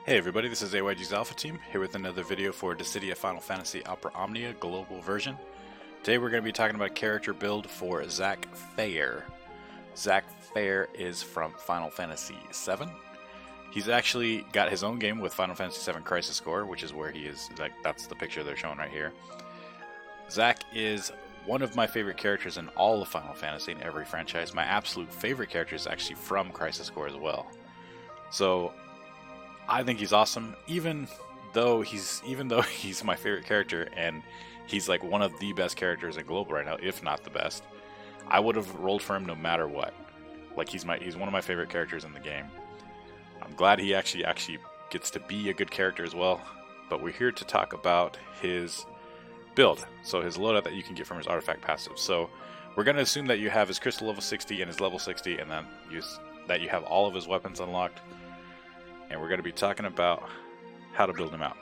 Hey everybody, this is AYG's Alpha Team, here with another video for Dissidia Final Fantasy Opera Omnia Global Version. Today we're going to be talking about a character build for Zack Fair. Zack Fair is from Final Fantasy VII. He's actually got his own game with Final Fantasy VII Crisis Core, which is where he is, that's the picture they're showing right here. Zack is one of my favorite characters in all of Final Fantasy, in every franchise. My absolute favorite character is actually from Crisis Core as well. So I think he's awesome, even though he's my favorite character and he's like one of the best characters in Global right now, if not the best. I would have rolled for him no matter what. Like he's one of my favorite characters in the game. I'm glad he actually gets to be a good character as well. But we're here to talk about his build, so his loadout that you can get from his artifact passive. So we're going to assume that you have his crystal level 60 and his level 60, and then that you have all of his weapons unlocked. And we're going to be talking about how to build him out.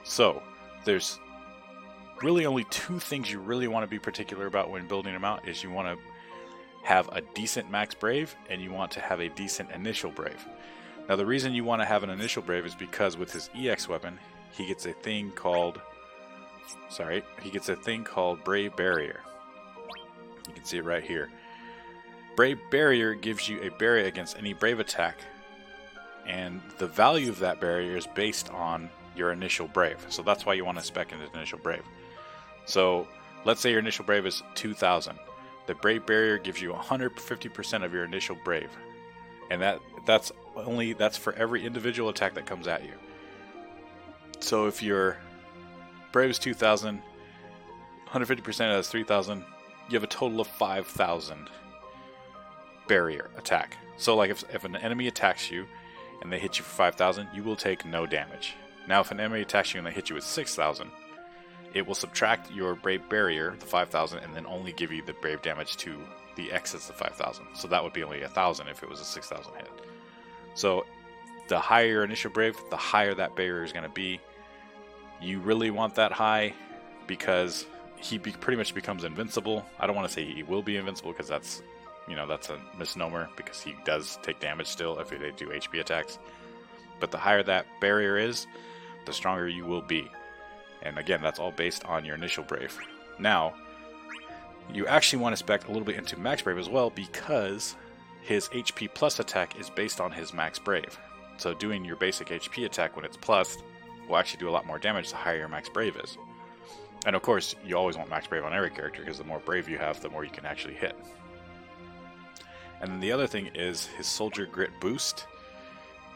So, there's really only two things you really want to be particular about when building him out. Is you want to have a decent max brave, and you want to have a decent initial brave. Now the reason you want to have an initial brave is because with his EX weapon, he gets a thing called Brave Barrier. You can see it right here. Brave Barrier gives you a barrier against any brave attack, and the value of that barrier is based on your initial brave. So that's why you want to spec in his initial brave. So let's say your initial brave is 2,000. The Brave Barrier gives you 150% of your initial brave. And that's for every individual attack that comes at you. So if your brave is 2,000, 150% of that is 3,000, you have a total of 5,000 barrier attack. So like if an enemy attacks you and they hit you for 5,000, you will take no damage. Now if an enemy attacks you and they hit you with 6,000, it will subtract your Brave Barrier, the 5,000, and then only give you the Brave damage to the excess of 5,000. So that would be only 1,000 if it was a 6,000 hit. So the higher your initial Brave, the higher that barrier is going to be. You really want that high because he pretty much becomes invincible. I don't want to say he will be invincible because that's a misnomer, because he does take damage still if they do HP attacks. But the higher that barrier is, the stronger you will be. And again, that's all based on your initial brave. Now, you actually want to spec a little bit into max brave as well, because his HP plus attack is based on his max brave. So doing your basic HP attack when it's plus will actually do a lot more damage the higher your max brave is. And of course, you always want max brave on every character, because the more brave you have, the more you can actually hit. And then the other thing is his Soldier Grit boost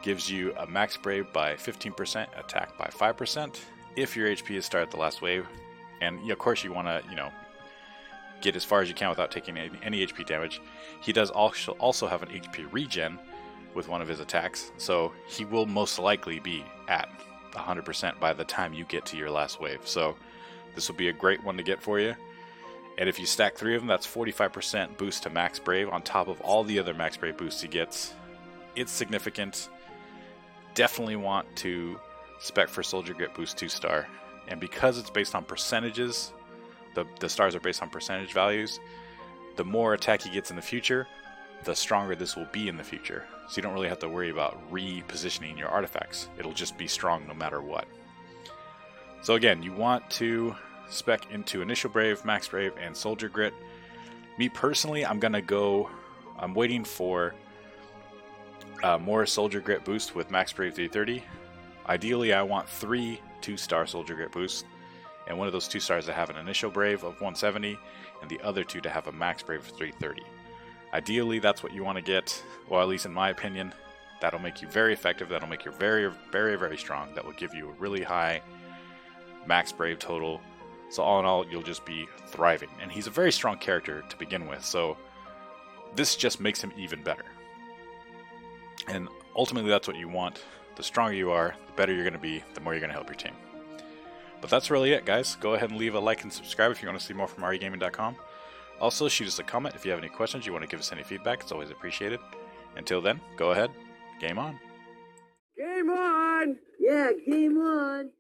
gives you a max brave by 15%, attack by 5%, if your HP is start at the last wave. And of course you want to, get as far as you can without taking any HP damage. He does also have an HP regen with one of his attacks, so he will most likely be at 100% by the time you get to your last wave. So this will be a great one to get for you. And if you stack 3 of them, that's 45% boost to max brave on top of all the other max brave boosts he gets. It's significant. Definitely want to spec for Soldier Grit boost 2-star. And because it's based on percentages, the stars are based on percentage values, the more attack he gets in the future, the stronger this will be in the future. So you don't really have to worry about repositioning your artifacts. It'll just be strong no matter what. So again, you want to spec into initial brave, max brave, and Soldier Grit. Me personally, I'm waiting for more Soldier Grit boost with max brave 330. Ideally, I want 3 2-star Soldier Grit boosts, and one of those 2 stars to have an initial brave of 170, and the other 2 to have a max brave of 330. Ideally, that's what you want to get, or at least in my opinion. That'll make you very effective. That'll make you very, very, very strong. That will give you a really high max brave total. So all in all, you'll just be thriving. And he's a very strong character to begin with, so this just makes him even better. And ultimately, that's what you want. The stronger you are, the better you're going to be, the more you're going to help your team. But that's really it, guys. Go ahead and leave a like and subscribe if you want to see more from regaming.com. Also, shoot us a comment if you have any questions, you want to give us any feedback. It's always appreciated. Until then, go ahead. Game on. Game on! Yeah, game on!